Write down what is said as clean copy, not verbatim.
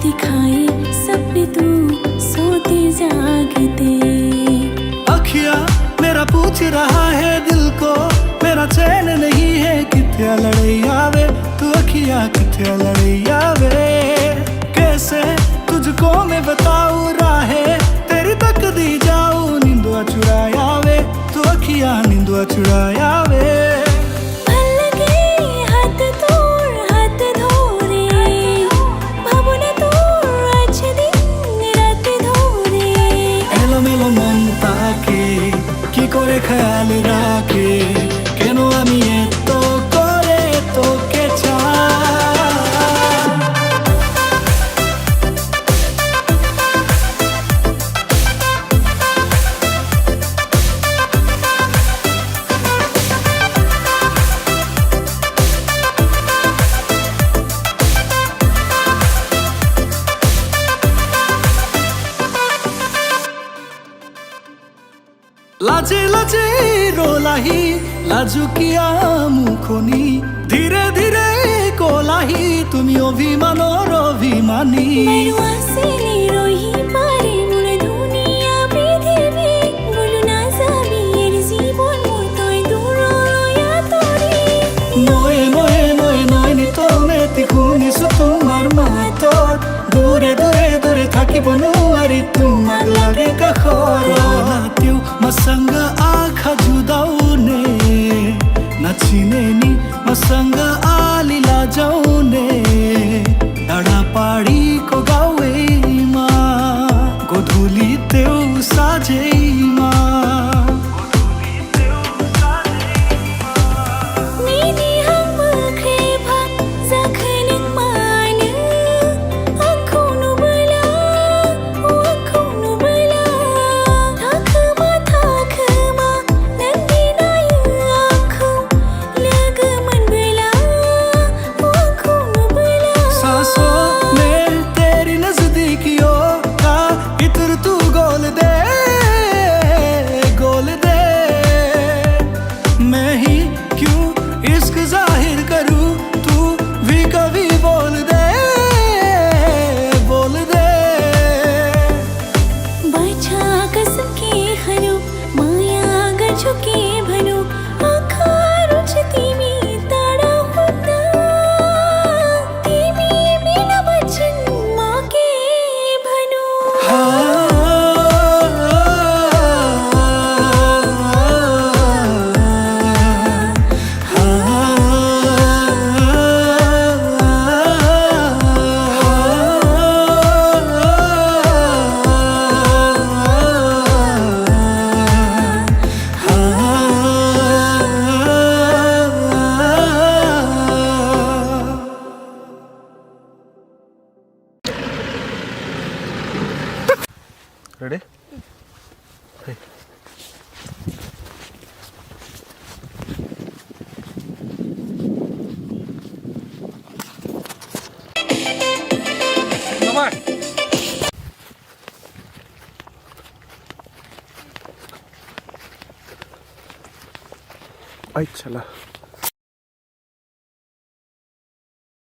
दिखाए सपने तू सोते जागते। अखिया मेरा पूछ रहा है दिल को, मेरा चैन नहीं है किथे लड़ैया वे, तू अखिया किथे लड़ैया वे। कैसे तुझको मैं बताऊं राहे तेरी तक दी जाऊं, नींदुआ चुराया वे, तू अखिया नींदुआ चुराया वे। করে খেয়াল রাখে কেন আমি এত করে তোকে লাজে লাজে রোলাহি লাজুকিয়া মুখনি, ধীরে ধীরে কোলাহি তুমি অভিমানর অভিমানী। নয়ে নয়ে নয়ে নয় নিতমেতি শুনিছো তোমাৰ মাতত, দূৰে দূৰে দূৰে থাকিব নোৱাৰি তোমাৰ লাগে কাষৰ। मसंग आखा जुदाउने नचिनेनी मसंग आलीला जाउने, डाडा पाडी को गावेमा गोधुली तेउ साजेमा। Ready? Hey. Давай. Ай, чала.